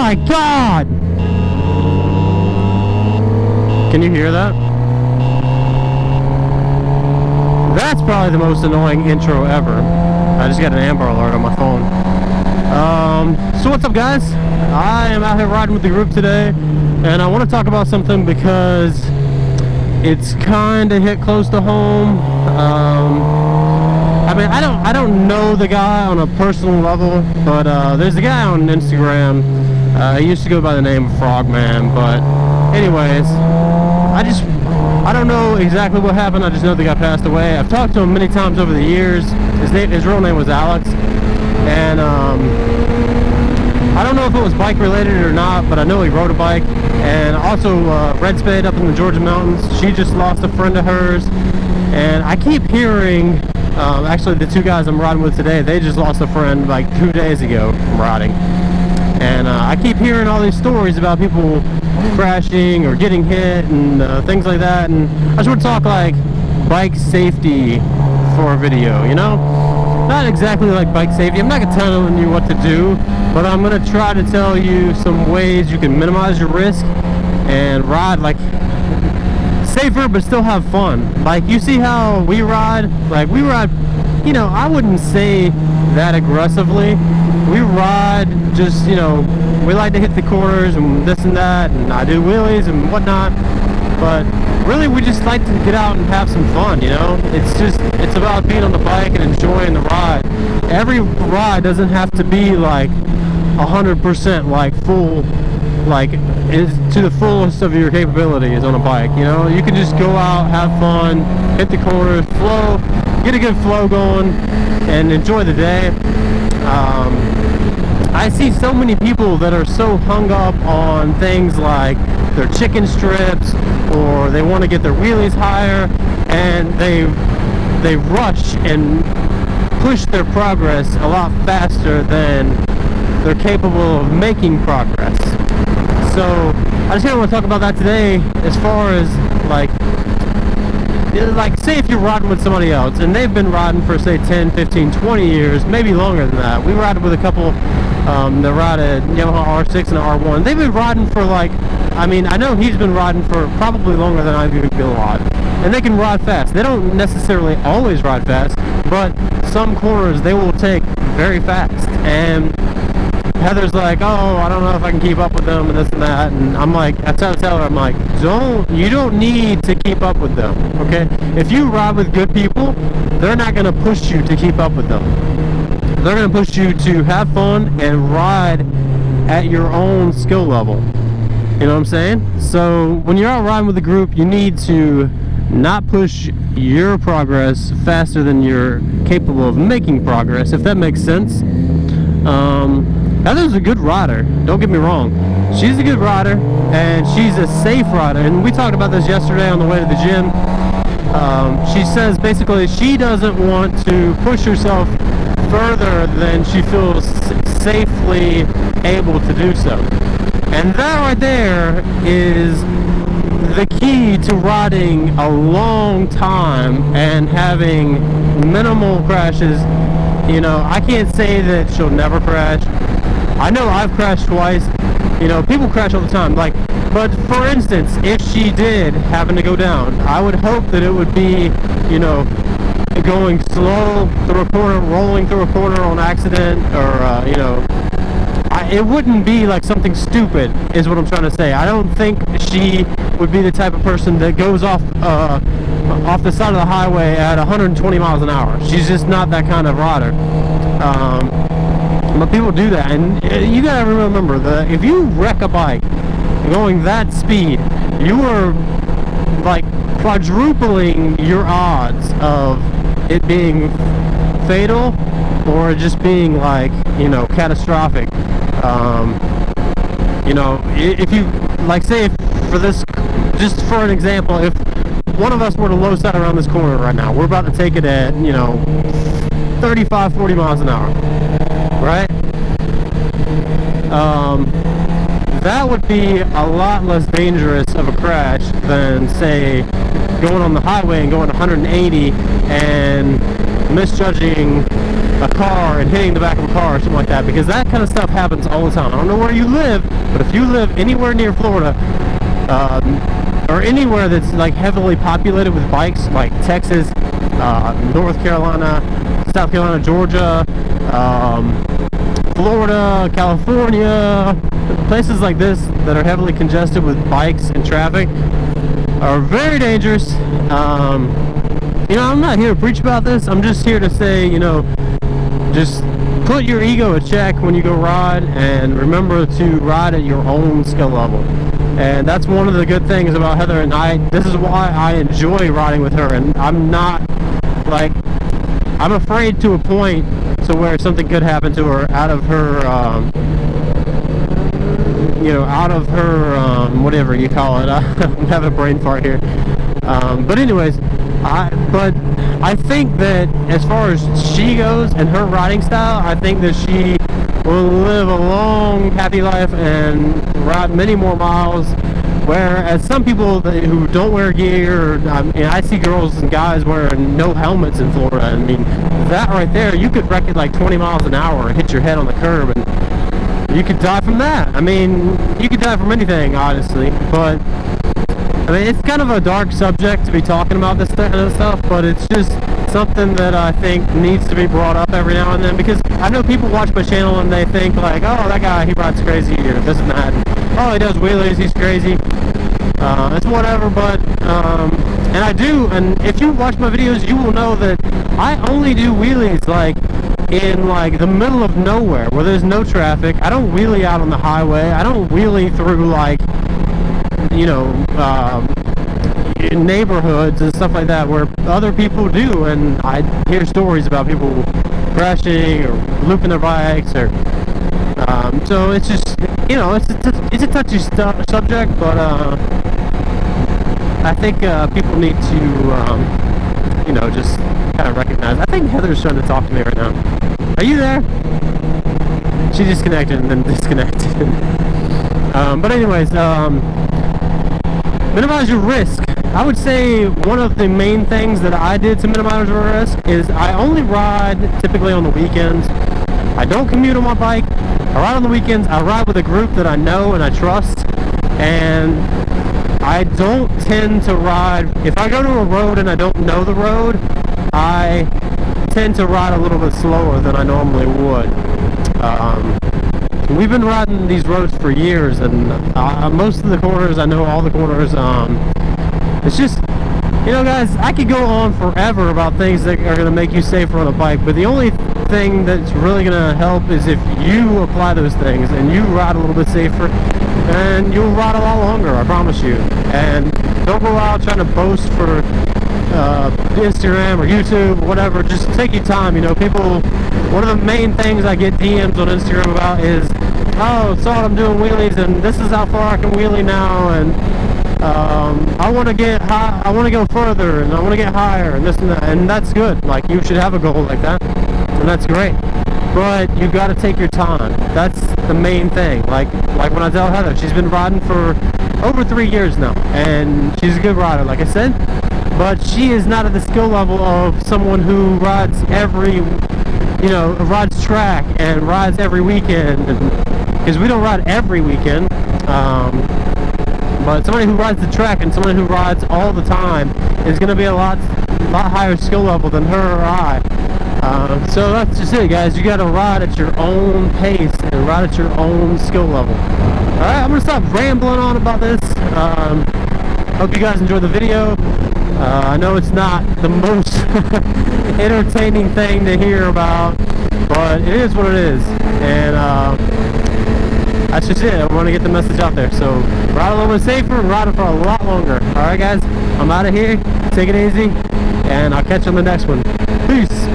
my God! Can you hear that? That's probably the most annoying intro ever. I just got an Amber Alert on my phone. So what's up, guys? I am out here riding with the group today, and I want to talk about something because it's kind of hit close to home. I mean, I don't know the guy on a personal level, but there's a guy on Instagram. He used to go by the name of Frogman, but anyways, I don't know exactly what happened. I just know the guy passed away. I've talked to him many times over the years. His real name was Alex, and I don't know if it was bike related or not, but I know he rode a bike. And also Red Spade up in the Georgia mountains, she just lost a friend of hers, and I keep hearing, actually the two guys I'm riding with today, they just lost a friend like 2 days ago from riding. And I keep hearing all these stories about people crashing or getting hit and things like that, and I just want to talk like bike safety for a video, you know? Not exactly like bike safety. I'm not going to tell you what to do, but I'm going to try to tell you some ways you can minimize your risk and ride like safer but still have fun. Like, you see how we ride? Like, we ride, you know, I wouldn't say that aggressively. We ride just, you know, we like to hit the corners and this and that, and I do wheelies and whatnot, but really we just like to get out and have some fun, you know? It's about being on the bike and enjoying the ride. Every ride doesn't have to be like 100% like full, like is to the fullest of your capabilities on a bike, you know? You can just go out, have fun, hit the corners, flow, get a good flow going, and enjoy the day. I see so many people that are so hung up on things like their chicken strips, or they want to get their wheelies higher, and they rush and push their progress a lot faster than they're capable of making progress. So I just kind of want to talk about that today, as far as like say if you're riding with somebody else and they've been riding for say 10, 15, 20 years, maybe longer than that. We ride with a couple that ride a Yamaha R6 and an R1. They've been riding for like, I mean, I know he's been riding for probably longer than I've even been alive, and they can ride fast. They don't necessarily always ride fast, but some corners they will take very fast. And Heather's like, oh, I don't know if I can keep up with them and this and that, and I'm like, I tell her, I'm like, you don't need to keep up with them, okay? If you ride with good people, they're not going to push you to keep up with them. They're going to push you to have fun and ride at your own skill level. You know what I'm saying? So when you're out riding with a group, you need to not push your progress faster than you're capable of making progress, if that makes sense. Heather's a good rider, don't get me wrong. She's a good rider, and she's a safe rider, and we talked about this yesterday on the way to the gym. She says basically she doesn't want to push herself further than she feels safely able to do so. And that right there is the key to riding a long time and having minimal crashes. You know, I can't say that she'll never crash. I know I've crashed twice. You know, people crash all the time. Like, but for instance, if she did happen to go down, I would hope that it would be, you know, going slow through a corner, rolling through a corner on accident, or you know, it wouldn't be like something stupid, is what I'm trying to say. I don't think she would be the type of person that goes off the side of the highway at 120 miles an hour. She's just not that kind of rider. But people do that, and you gotta remember that if you wreck a bike going that speed, you are like quadrupling your odds of it being fatal or just being like, you know, catastrophic. You know, if you, like, say if for this, just for an example, if one of us were to low side around this corner right now, we're about to take it at, you know, 35, 40 miles an hour, right? That would be a lot less dangerous of a crash than, say, going on the highway and going 180 and misjudging a car and hitting the back of a car or something like that, because that kind of stuff happens all the time. I don't know where you live, but if you live anywhere near Florida, or anywhere that's like heavily populated with bikes, like Texas, North Carolina, South Carolina, Georgia, Florida, California, places like this that are heavily congested with bikes and traffic are very dangerous. You know, I'm not here to preach about this. I'm just here to say, you know, just put your ego in check when you go ride, and remember to ride at your own skill level. And that's one of the good things about Heather and this is why I enjoy riding with her. And I'm not, like, I'm afraid to a point to where something could happen to her out of her, you know, out of her, whatever you call it. I'm having a brain fart here. But anyways, I think that as far as she goes and her riding style, I think that she will live a long, happy life and ride many more miles. Whereas some people who don't wear gear, I see girls and guys wearing no helmets in Florida. I mean, that right there, you could wreck it like 20 miles an hour and hit your head on the curb, and you could die from that. I mean, you could die from anything, honestly. But I mean, it's kind of a dark subject to be talking about this kind of stuff, but it's just something that I think needs to be brought up every now and then, because I know people watch my channel and they think like, oh, that guy, he rides crazy, or this and that, and, oh, he does wheelies, he's crazy. It's whatever, but and I do, and if you watch my videos, you will know that I only do wheelies like in like the middle of nowhere where there's no traffic. I don't wheelie out on the highway. I don't wheelie through like, you know, in neighborhoods and stuff like that where other people do, and I hear stories about people crashing or looping their bikes, or so it's just, you know, it's a touchy subject, but I think people need to you know, just kind of recognize. I think Heather's trying to talk to me right now. Are you there? She disconnected and then disconnected. But anyways, minimize your risk. I would say one of the main things that I did to minimize your risk is I only ride typically on the weekends. I don't commute on my bike. I ride on the weekends. I ride with a group that I know and I trust. And I don't tend to ride, if I go to a road and I don't know the road, I tend to ride a little bit slower than I normally would. We've been riding these roads for years, and most of the corners, I know all the corners. It's just, you know, guys, I could go on forever about things that are going to make you safer on a bike, but the only thing that's really going to help is if you apply those things and you ride a little bit safer, and you'll ride a lot longer, I promise you. And don't go out trying to boast for Instagram or YouTube, whatever. Just take your time. You know, people, one of the main things I get DMs on Instagram about is, oh, saw I'm doing wheelies and this is how far I can wheelie now, and I want to get high, I want to go further, and I want to get higher, and this and that. And that's good. Like, you should have a goal like that, and that's great. But you got to take your time. That's the main thing. Like when I tell Heather, she's been riding for over 3 years now, and she's a good rider, like I said. But she is not at the skill level of someone who rides rides track and rides every weekend. Because we don't ride every weekend. But somebody who rides the track and someone who rides all the time is going to be a lot higher skill level than her or I. So that's just it, guys. You got to ride at your own pace and ride at your own skill level. Alright, I'm going to stop rambling on about this. Hope you guys enjoyed the video. I know it's not the most entertaining thing to hear about, but it is what it is. And that's just it. I want to get the message out there. So ride a little bit safer and ride it for a lot longer. Alright, guys, I'm out of here. Take it easy, and I'll catch you on the next one. Peace.